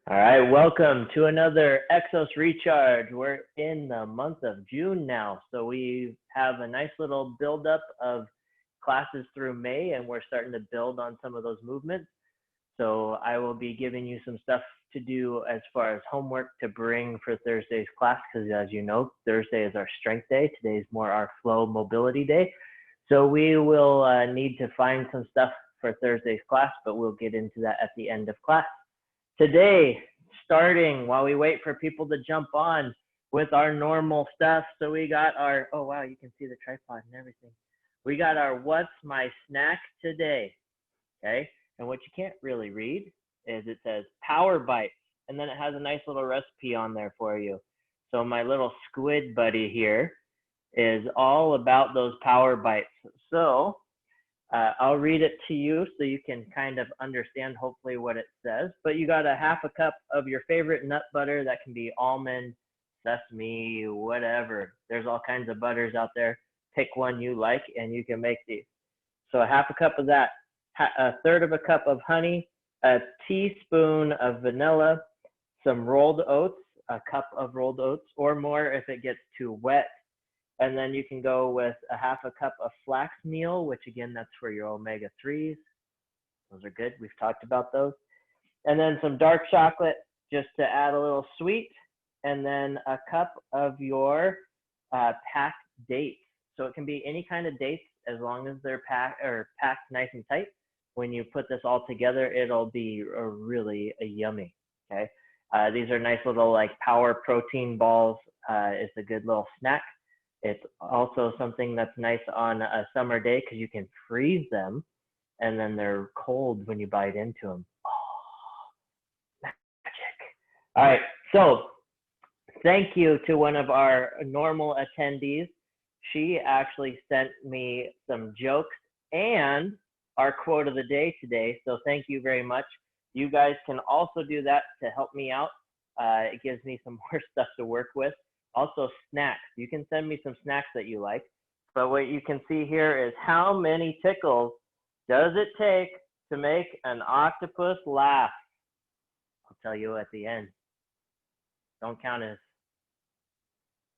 All right, welcome to another Exos Recharge. We're in the month of June now, so we have a nice little buildup of classes through May, and we're starting to build on some of those movements. So I will be giving you some stuff to do as far as homework to bring for Thursday's class, because as you know, Thursday is our strength day. Today is more our flow mobility day. So we will need to find some stuff for Thursday's class, but we'll get into that at the end of class. Today, starting while we wait for people to jump on with our normal stuff. So we got our, oh wow, you can see the tripod and everything. We got our what's my snack today, okay? And what you can't really read is it says power bites, and then it has a nice little recipe on there for you. So my little squid buddy here is all about those power bites. So I'll read it to you so you can kind of understand hopefully what it says. But you got a half a cup of your favorite nut butter. That can be almond, sesame, whatever. There's all kinds of butters out there. Pick one you like and you can make these. So a half a cup of that, a third of a cup of honey, a teaspoon of vanilla, some rolled oats, a cup of rolled oats or more if it gets too wet. And then you can go with a half a cup of flax meal, which again, that's for your omega-3s. Those are good. We've talked about those. And then some dark chocolate just to add a little sweet. And then a cup of your packed dates. So it can be any kind of dates as long as they're packed nice and tight. When you put this all together, it'll be really yummy. Okay. These are nice little like power protein balls. It's a good little snack. It's also something that's nice on a summer day because you can freeze them and then they're cold when you bite into them. Oh, magic. All right, so thank you to one of our normal attendees. She actually sent me some jokes and our quote of the day today. So thank you very much. You guys can also do that to help me out. It gives me some more stuff to work with. Also snacks. You can send me some snacks that you like. But what you can see here is how many tickles does it take to make an octopus laugh? I'll tell you at the end. Don't count it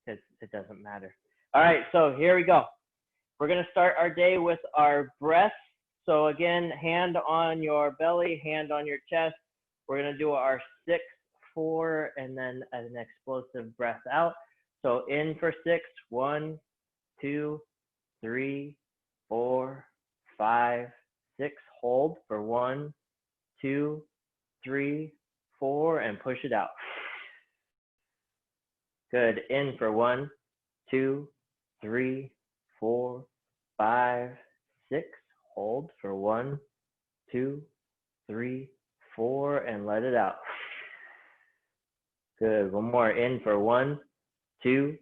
because it doesn't matter. All right, so here we go. We're going to start our day with our breath. So again, hand on your belly, hand on your chest. We're going to do our 6, 4, and then an explosive breath out. So in for 6, 1, 2, 3, 4, 5, 6. Hold for 1, 2, 3, 4, and push it out. Good. In for 1, 2, 3, 4, 5, 6. Hold for 1, 2, 3, 4, and let it out. Good. One more. In for 1, 2,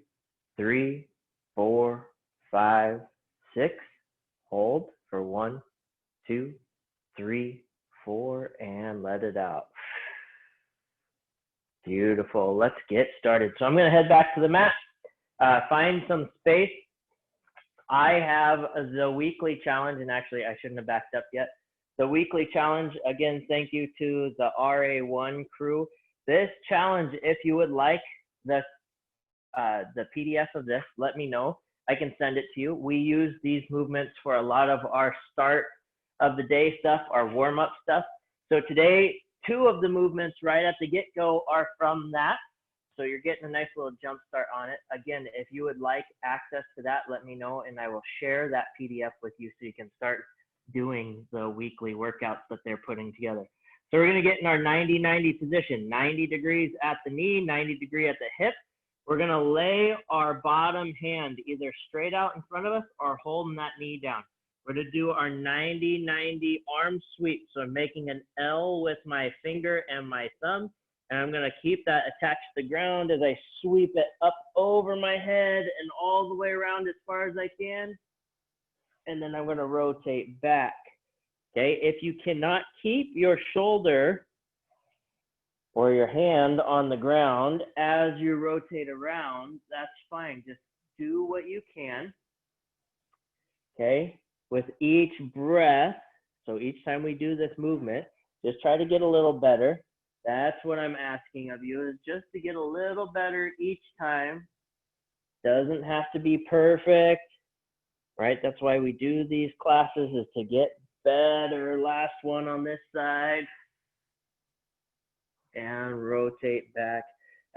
3, 4, 5, 6. Hold for 1, 2, 3, 4, and let it out. Beautiful. Let's get started. So I'm going to head back to the mat, find some space. I have the weekly challenge, and actually I shouldn't have backed up yet. The weekly challenge, again, thank you to the RA1 crew. This challenge, if you would like the PDF of this, let me know. I can send it to you. We use these movements for a lot of our start of the day stuff, our warm-up stuff. So today, 2 of the movements right at the get-go are from that. So you're getting a nice little jump start on it. Again, if you would like access to that, let me know, and I will share that PDF with you so you can start doing the weekly workouts that they're putting together. So we're going to get in our 90-90 position, 90 degrees at the knee, 90 degree at the hip. We're going to lay our bottom hand either straight out in front of us or holding that knee down. We're going to do our 90-90 arm sweep. So I'm making an L with my finger and my thumb. And I'm going to keep that attached to the ground as I sweep it up over my head and all the way around as far as I can. And then I'm going to rotate back. Okay, if you cannot keep your shoulder or your hand on the ground as you rotate around, that's fine. Just do what you can. Okay, with each breath, so each time we do this movement, just try to get a little better. That's what I'm asking of you, is just to get a little better each time. Doesn't have to be perfect, right? That's why we do these classes, is to get better. Last one on this side. And rotate back.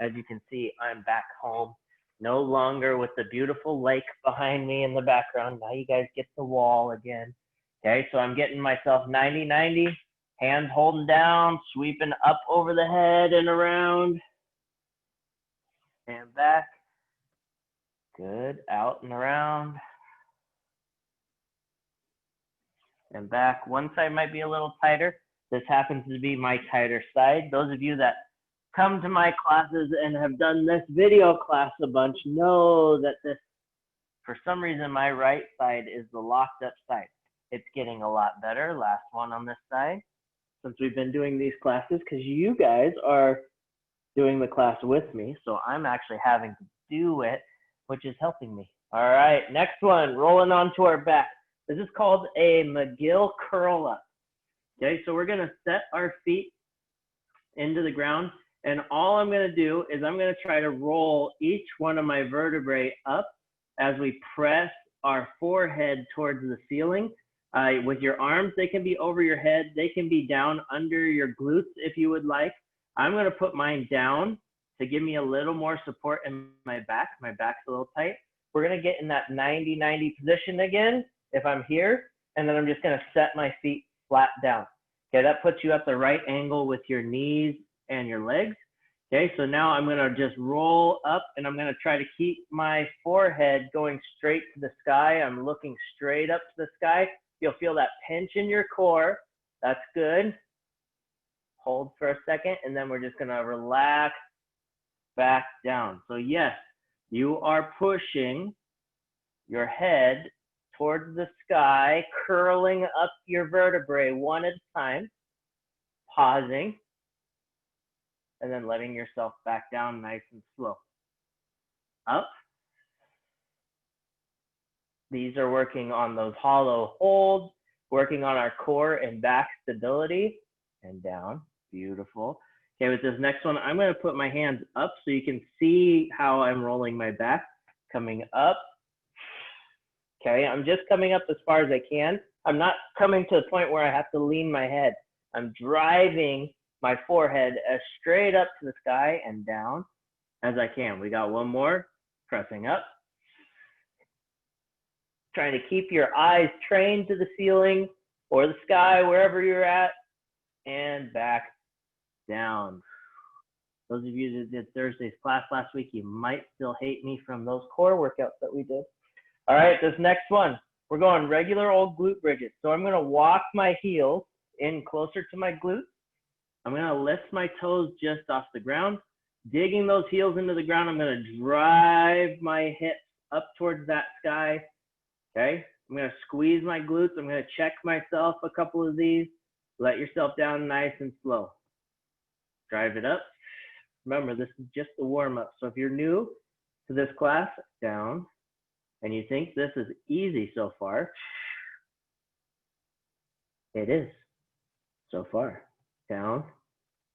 As you can see, I'm back home. No longer with the beautiful lake behind me in the background. Now you guys get the wall again. Okay, so I'm getting myself 90-90. Hands holding down, sweeping up over the head and around. And back. Good, out and around. And back. One side might be a little tighter. This happens to be my tighter side. Those of you that come to my classes and have done this video class a bunch know that this, for some reason, my right side is the locked up side. It's getting a lot better. Last one on this side, since we've been doing these classes, because you guys are doing the class with me, so I'm actually having to do it, which is helping me. All right, next one, rolling onto our back. This is called a McGill curl up. Okay, so we're gonna set our feet into the ground, and all I'm gonna do is I'm gonna try to roll each one of my vertebrae up as we press our forehead towards the ceiling. With your arms, they can be over your head, they can be down under your glutes if you would like. I'm gonna put mine down to give me a little more support in my back. My back's a little tight. We're gonna get in that 90-90 position again if I'm here, and then I'm just gonna set my feet flat down. Okay, that puts you at the right angle with your knees and your legs. Okay, so now I'm gonna just roll up, and I'm gonna try to keep my forehead going straight to the sky. I'm looking straight up to the sky. You'll feel that pinch in your core. That's good. Hold for a second, and then we're just gonna relax back down. So yes, you are pushing your head towards the sky, curling up your vertebrae one at a time, pausing, and then letting yourself back down nice and slow. Up. These are working on those hollow holds, working on our core and back stability, and down. Beautiful. Okay, with this next one, I'm going to put my hands up so you can see how I'm rolling my back. Coming up. Okay, I'm just coming up as far as I can. I'm not coming to the point where I have to lean my head. I'm driving my forehead as straight up to the sky and down as I can. We got one more. Pressing up. Trying to keep your eyes trained to the ceiling or the sky, wherever you're at, and back down. Those of you that did Thursday's class last week, you might still hate me from those core workouts that we did. All right, this next one, we're going regular old glute bridges. So I'm gonna walk my heels in closer to my glutes. I'm gonna lift my toes just off the ground. Digging those heels into the ground, I'm gonna drive my hips up towards that sky. Okay, I'm gonna squeeze my glutes. I'm gonna check myself a couple of these. Let yourself down nice and slow. Drive it up. Remember, this is just the warm up. So if you're new to this class, down, and you think this is easy so far, it is so far. Down,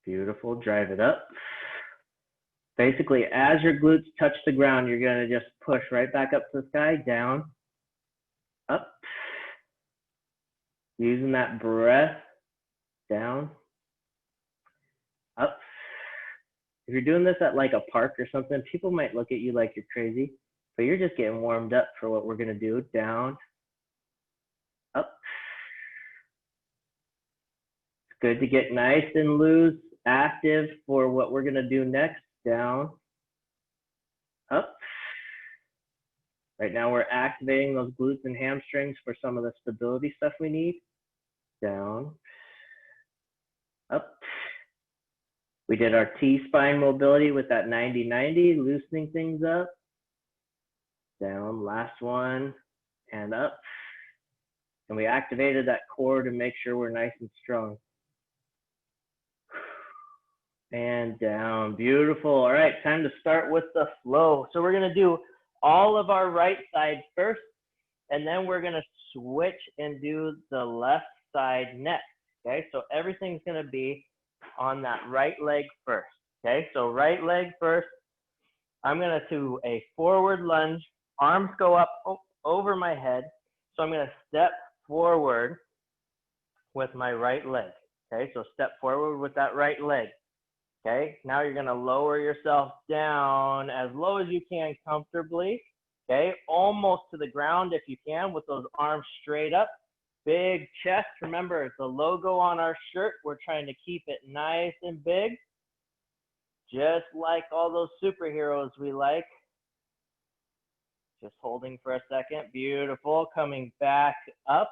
beautiful, drive it up. Basically, as your glutes touch the ground, you're gonna just push right back up to the sky, down, up. Using that breath, down, up. If you're doing this at like a park or something, people might look at you like you're crazy, but you're just getting warmed up for what we're gonna do. Down, up. It's good to get nice and loose, active for what we're gonna do next. Down, up. Right now we're activating those glutes and hamstrings for some of the stability stuff we need. Down, up. We did our T-spine mobility with that 90-90, loosening things up. Down, last one, and up. And we activated that core to make sure we're nice and strong. And down, beautiful. All right, time to start with the flow. So we're gonna do all of our right side first, and then we're gonna switch and do the left side next, okay? So everything's gonna be on that right leg first. Okay, so right leg first. I'm gonna do a forward lunge. Arms go up over my head. So I'm gonna step forward with my right leg. Okay, so step forward with that right leg. Okay, now you're gonna lower yourself down as low as you can comfortably. Okay, almost to the ground if you can with those arms straight up. Big chest. Remember, it's the logo on our shirt. We're trying to keep it nice and big. Just like all those superheroes we like. Just holding for a second. Beautiful. Coming back up.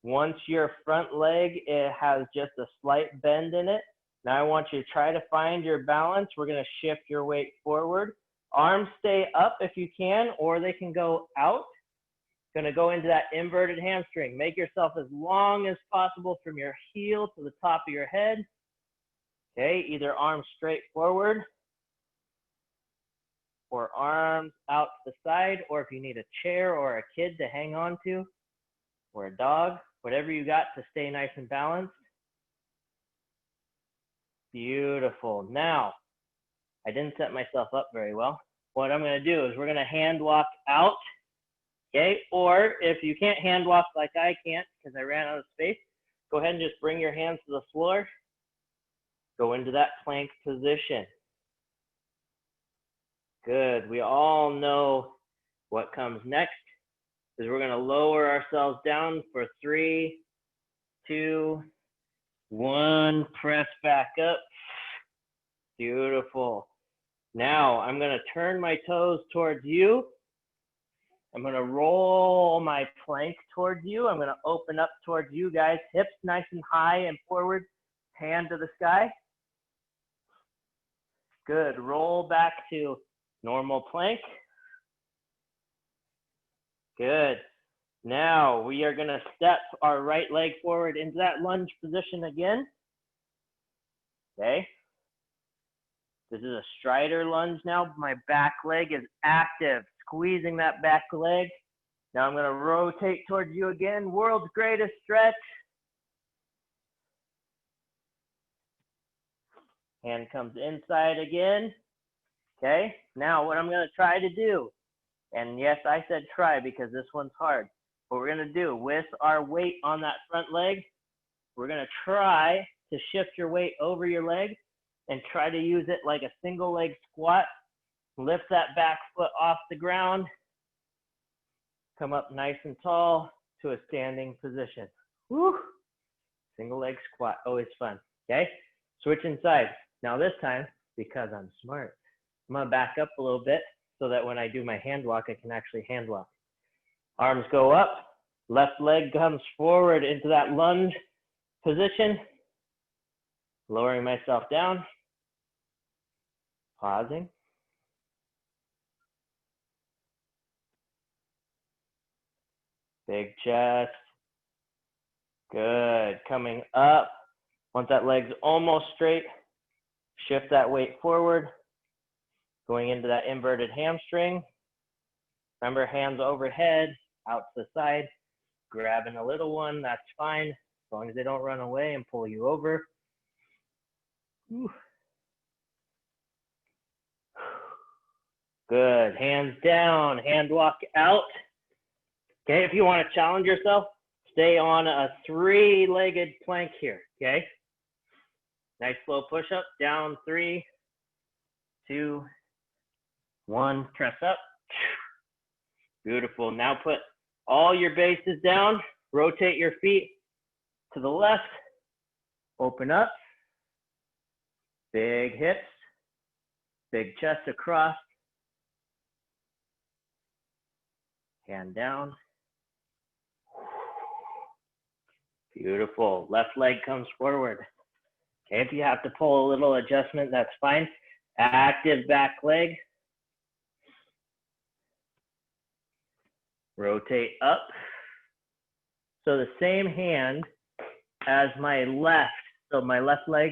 Once your front leg, it has just a slight bend in it. Now I want you to try to find your balance. We're going to shift your weight forward. Arms stay up if you can, or they can go out. Going to go into that inverted hamstring. Make yourself as long as possible from your heel to the top of your head. Okay, either arms straight forward or arms out to the side, or if you need a chair or a kid to hang on to, or a dog, whatever you got to stay nice and balanced. Beautiful. Now, I didn't set myself up very well. What I'm going to do is we're going to hand walk out. Okay, or if you can't hand walk like I can't because I ran out of space, go ahead and just bring your hands to the floor. Go into that plank position. Good. We all know what comes next is we're going to lower ourselves down for 3, 2, 1. Press back up. Beautiful. Now I'm going to turn my toes towards you. I'm going to roll my plank towards you. I'm going to open up towards you guys. Hips nice and high and forward. Hand to the sky. Good. Roll back to normal plank. Good. Now we are going to step our right leg forward into that lunge position again. Okay. This is a strider lunge now. My back leg is active. Squeezing that back leg. Now I'm going to rotate towards you again. World's greatest stretch. Hand comes inside again. Okay. Now what I'm going to try to do, and yes, I said try because this one's hard. What we're going to do with our weight on that front leg, we're going to try to shift your weight over your leg and try to use it like a single leg squat. Lift that back foot off the ground. Come up nice and tall to a standing position. Woo! Single leg squat, always fun. Okay? Switching sides. Now this time, because I'm smart, I'm going to back up a little bit so that when I do my hand walk, I can actually hand walk. Arms go up. Left leg comes forward into that lunge position. Lowering myself down. Pausing. Big chest. Good. Coming up. Once that leg's almost straight, shift that weight forward. Going into that inverted hamstring. Remember, hands overhead, out to the side. Grabbing a little one, that's fine. As long as they don't run away and pull you over. Whew. Good. Hands down, hand walk out. Okay, if you want to challenge yourself, stay on a 3-legged plank here, okay? Nice slow push-up, down 3, 2, 1, press up. Beautiful. Now put all your bases down, rotate your feet to the left, open up, big hips, big chest across, hand down. Beautiful. Left leg comes forward. Okay, if you have to pull a little adjustment, that's fine. Active back leg. Rotate up. So the same hand as my left. So my left leg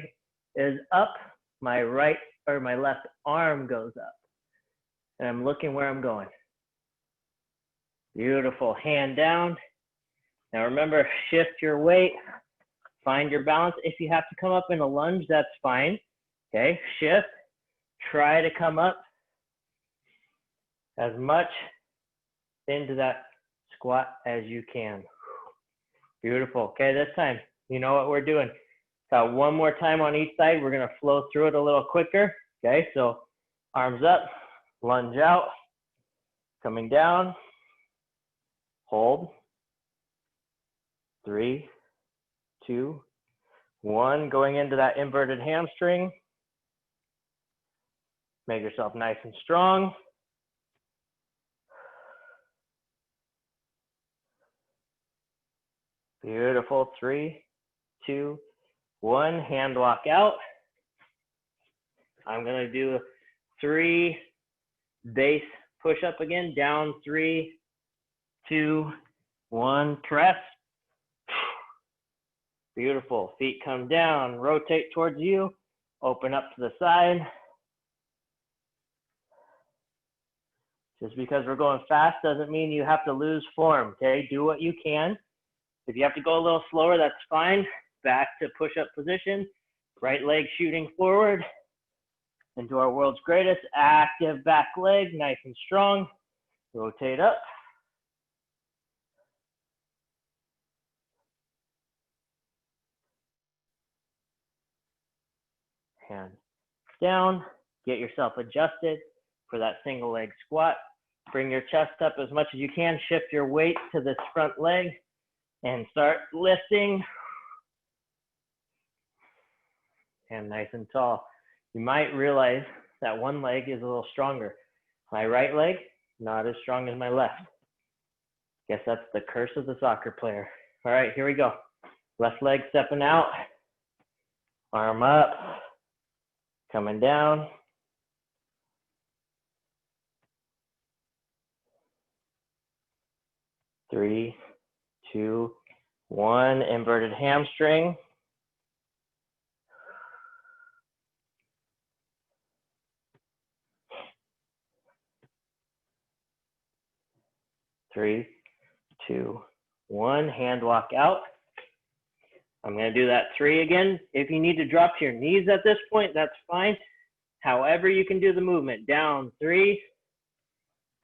is up. My right or my left arm goes up. And I'm looking where I'm going. Beautiful. Hand down. Now remember, shift your weight Find your balance. If you have to come up in a lunge, that's fine. Okay, shift. Try to come up as much into that squat as you can. Beautiful. Okay, this time, you know what we're doing. So one more time on each side. We're going to flow through it a little quicker. Okay, so arms up, lunge out, coming down, hold. 3, 2, 1. Going into that inverted hamstring. Make yourself nice and strong. Beautiful. 3, 2, 1. Hand walk out. I'm going to do 3 base push up again. Down, 3, 2, 1. Press. Beautiful. Feet come down. Rotate towards you. Open up to the side. Just because we're going fast doesn't mean you have to lose form, okay? Do what you can. If you have to go a little slower, that's fine. Back to push-up position. Right leg shooting forward into our world's greatest. Active back leg, nice and strong. Rotate up. Hand down. Get yourself adjusted for that single leg squat. Bring your chest up as much as you can. Shift your weight to this front leg and start lifting. And nice and tall. You might realize that one leg is a little stronger. My right leg, not as strong as my left. Guess that's the curse of the soccer player. All right, here we go. Left leg stepping out. Arm up. Coming down. Three, 2, 1. Inverted hamstring. Three, 2, 1. Hand walk out. I'm going to do that 3 again. If you need to drop to your knees at this point, that's fine. However you can do the movement. Down, 3,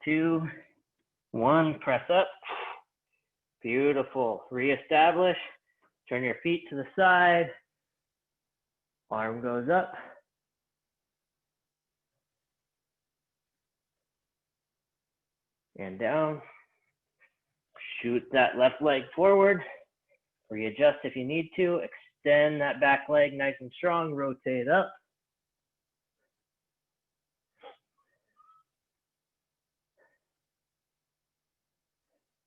2, 1. Press up. Beautiful. Reestablish. Turn your feet to the side. Arm goes up. And down. Shoot that left leg forward. Readjust if you need to. Extend that back leg nice and strong. Rotate up.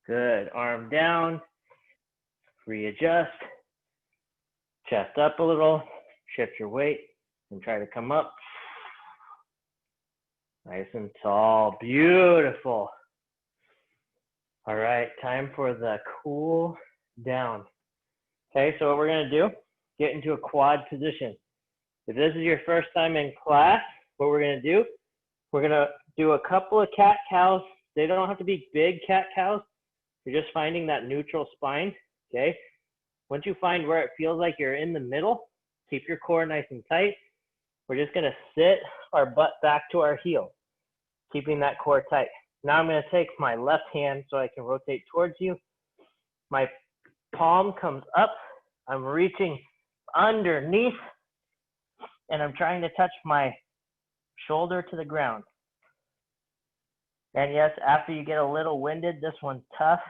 Good. Arm down. Readjust. Chest up a little. Shift your weight and try to come up. Nice and tall. Beautiful. All right, time for the cool down. Okay, so what we're going to do, get into a quad position. If this is your first time in class, what we're going to do, we're going to do a couple of cat cows. They don't have to be big cat cows. You're just finding that neutral spine, okay? Once you find where it feels like you're in the middle, keep your core nice and tight. We're just going to sit our butt back to our heel, keeping that core tight. Now I'm going to take my left hand so I can rotate towards you. My palm comes up. I'm reaching underneath, and I'm trying to touch my shoulder to the ground. And yes, after you get a little winded, this one's tough.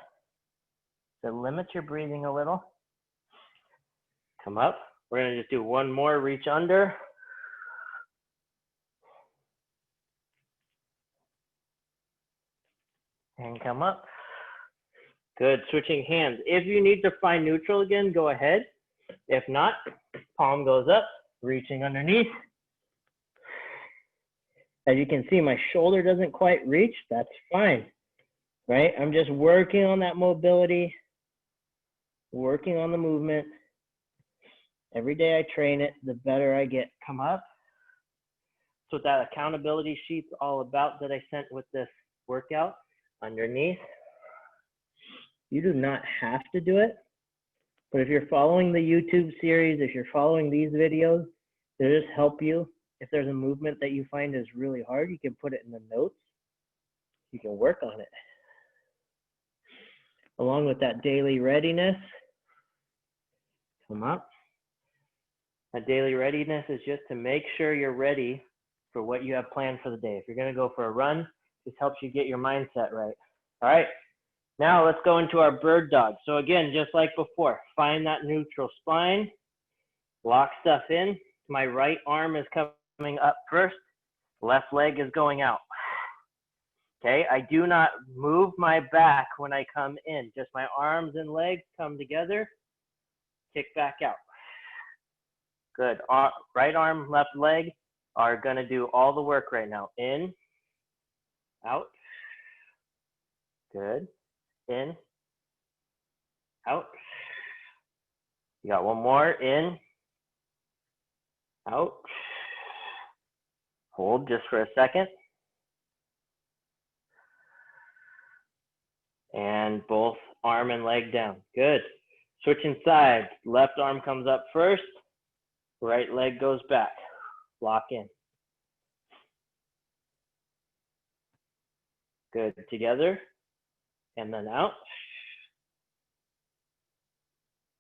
So limit your breathing a little. Come up. We're going to just do one more, reach under. And come up. Good, switching hands. If you need to find neutral again, go ahead. If not, palm goes up, reaching underneath. As you can see, my shoulder doesn't quite reach. That's fine, right? I'm just working on that mobility, working on the movement. Every day I train it, the better I get. Come up. That's what that accountability sheet's all about that I sent with this workout. Underneath. You do not have to do it, But if you're following the YouTube series, if you're following these videos, they just help you. If there's a movement that you find is really hard, you can put it in the notes. You can work on it. Along with that daily readiness, come up. That daily readiness is just to make sure you're ready for what you have planned for the day. If you're going to go for a run, this helps you get your mindset right. All right, now let's go into our bird dog. So again, just like before, find that neutral spine, lock stuff in. My right arm is coming up first, left leg is going out. Okay, I do not move my back when I come in, just my arms and legs come together, kick back out. Good, right arm, left leg are gonna do all the work right now. In, out, good, in, out. You got one more, in, out. Hold just for a second. And both arm and leg down. Good. Switching sides. Left arm comes up first. Right leg goes back. Lock in. Good. Together. And then out.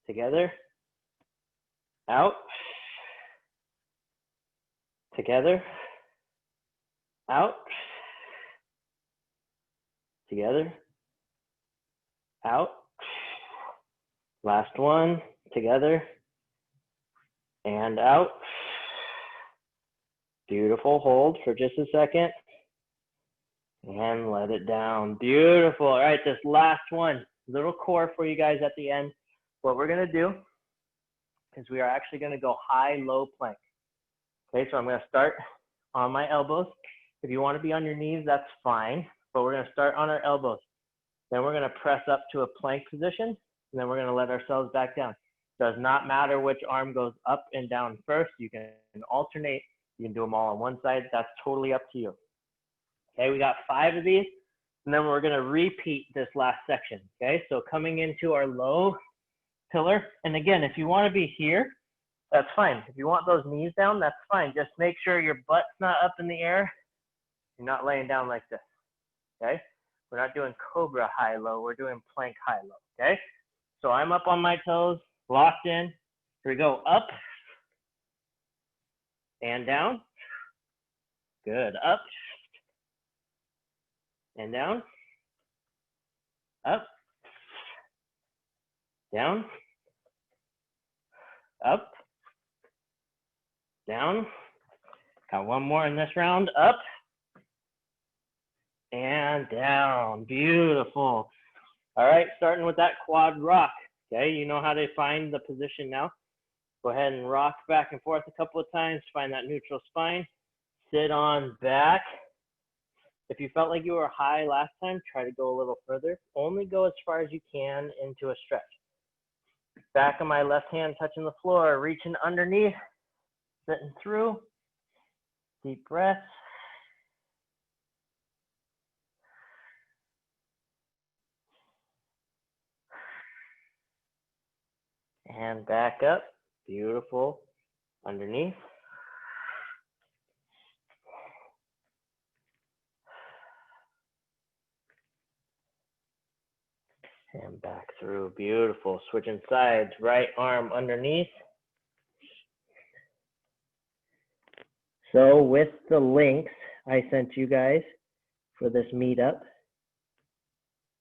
Together. Out. Together. Out. Together. Out. Last one. Together. And out. Beautiful. Hold for just a second. And let it down. Beautiful. All right, this last one. Little core for you guys at the end. What we're going to do is we are actually going to go high, low plank. Okay, so I'm going to start on my elbows. If you want to be on your knees, that's fine. But we're going to start on our elbows. Then we're going to press up to a plank position. And then we're going to let ourselves back down. Does not matter which arm goes up and down first. You can alternate. You can do them all on one side. That's totally up to you. Okay, we got 5 of these. And then we're going to repeat this last section. Okay, so coming into our low pillar. And again, if you want to be here, that's fine. If you want those knees down, that's fine. Just make sure your butt's not up in the air. You're not laying down like this. Okay, we're not doing cobra high-low. We're doing plank high-low. Okay, so I'm up on my toes, locked in. Here we go. Up and down. Good. Up and down. Up, down, up, down. Got one more in this round. Up and down. Beautiful. All right, starting with that quad rock. Okay, you know how to find the position now. Go ahead and rock back and forth a couple of times. Find that neutral spine. Sit on back. If you felt like you were high last time, try to go a little further. Only go as far as you can into a stretch. Back of my left hand touching the floor, reaching underneath, sitting through. Deep breath. And back up. Beautiful. Underneath. And back through. Beautiful. Switching sides. Right arm underneath. So with the links I sent you guys for this meetup,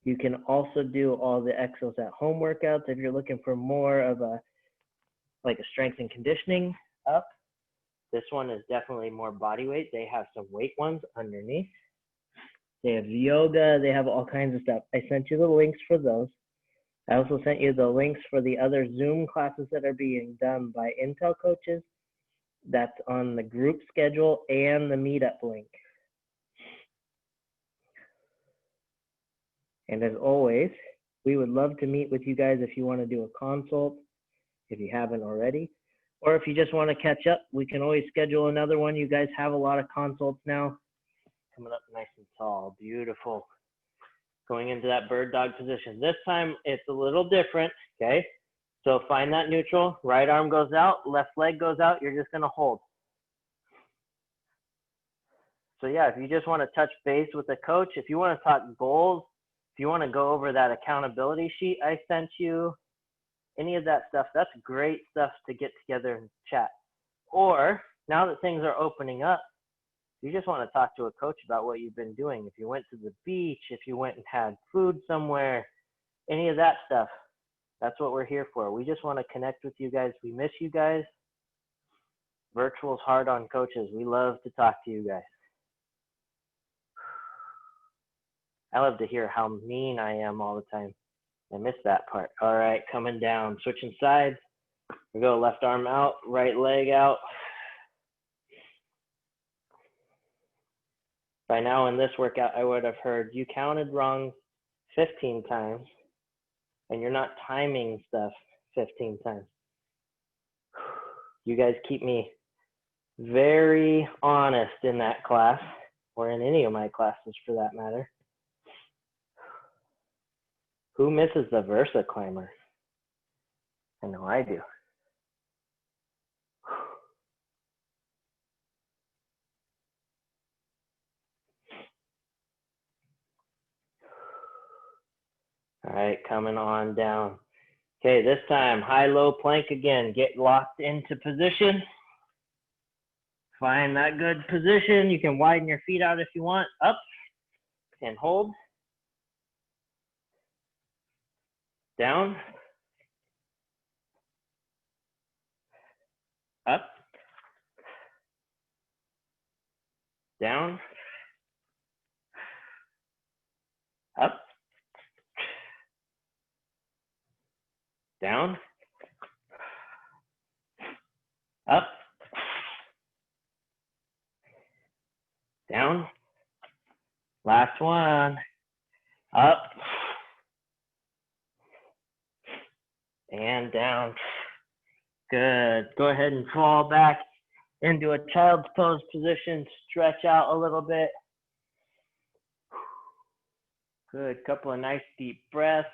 you can also do all the Exos at home workouts if you're looking for more of a strength and conditioning up. This one is definitely more body weight. They have some weight ones underneath. They have yoga. They have all kinds of stuff. I sent you the links for those. I also sent you the links for the other Zoom classes that are being done by Intel coaches. That's on the group schedule and the meetup link. And as always, we would love to meet with you guys if you want to do a consult, if you haven't already. Or if you just want to catch up, we can always schedule another one. You guys have a lot of consults now. Coming up nice and tall. Beautiful. Going into that bird dog position. This time it's a little different, okay? So find that neutral, right arm goes out, left leg goes out, you're just gonna hold. So yeah, if you just wanna touch base with the coach, if you wanna talk goals, if you wanna go over that accountability sheet I sent you, any of that stuff, that's great stuff to get together and chat. Or now that things are opening up, you just want to talk to a coach about what you've been doing. If you went to the beach, if you went and had food somewhere, any of that stuff, that's what we're here for. We just want to connect with you guys. We miss you guys. Virtual's hard on coaches. We love to talk to you guys. I love to hear how mean I am all the time. I miss that part. All right, coming down, switching sides. We go left arm out, right leg out. By now in this workout, I would have heard you counted wrong 15 times and you're not timing stuff 15 times. You guys keep me very honest in that class, or in any of my classes for that matter. Who misses the Versa climber? I know I do. All right, coming on down. Okay, this time, high-low plank again. Get locked into position. Find that good position. You can widen your feet out if you want. Up and hold. Down. Up. Down. Up. Down. Up. Down. Last one. Up. And down. Good. Go ahead and fall back into a child's pose position. Stretch out a little bit. Good. Couple of nice deep breaths.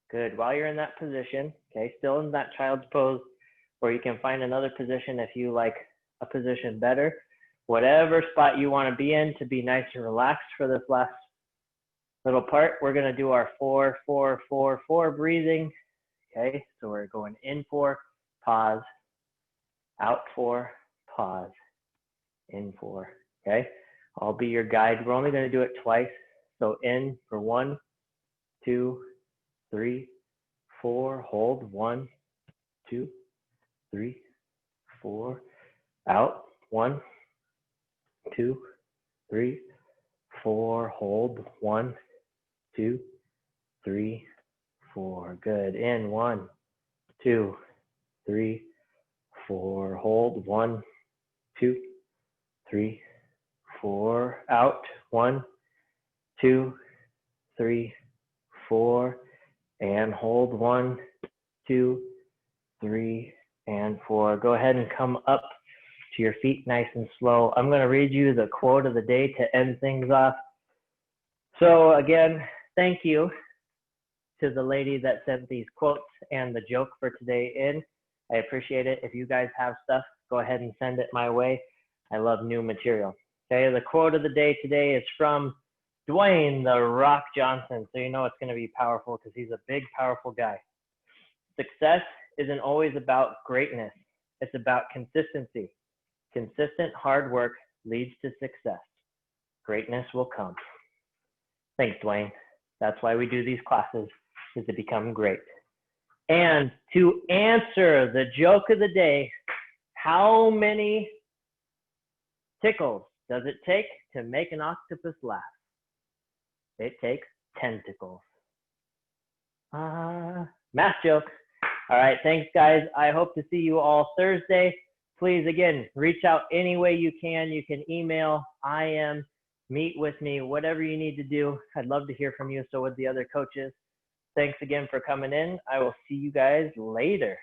Good. While you're in that position, okay, still in that child's pose, or you can find another position if you like a position better. Whatever spot you want to be in to be nice and relaxed for this last little part, we're going to do our 4, 4, 4, 4 breathing. Okay, so we're going in 4, pause, out 4, pause, in 4. Okay, I'll be your guide. We're only going to do it twice. So in for 1, 2, 3, 4. Hold 1, 2, 3, 4. Out 1, 2, 3, 4. Hold 1, 2, 3, 4. Good. In 1, 2, 3, 4. Hold 1, 2, 3, 4. Out 1, 2, 3, 4. And hold 1, 2, 3, and 4. Go ahead and come up to your feet nice and slow. I'm going to read you the quote of the day to end things off. So again, thank you to the lady that sent these quotes and the joke for today in. I appreciate it. If you guys have stuff, go ahead and send it my way. I love new material. Okay, the quote of the day today is from Dwayne "The Rock" Johnson. So you know it's going to be powerful because he's a big, powerful guy. Success isn't always about greatness. It's about consistency. Consistent hard work leads to success. Greatness will come. Thanks, Dwayne. That's why we do these classes, is to become great. And to answer the joke of the day, how many tickles does it take to make an octopus laugh? It takes tentacles. Math joke. All right, thanks, guys. I hope to see you all Thursday. Please, again, reach out any way you can. You can email, IM, meet with me, whatever you need to do. I'd love to hear from you. So with the other coaches, thanks again for coming in. I will see you guys later.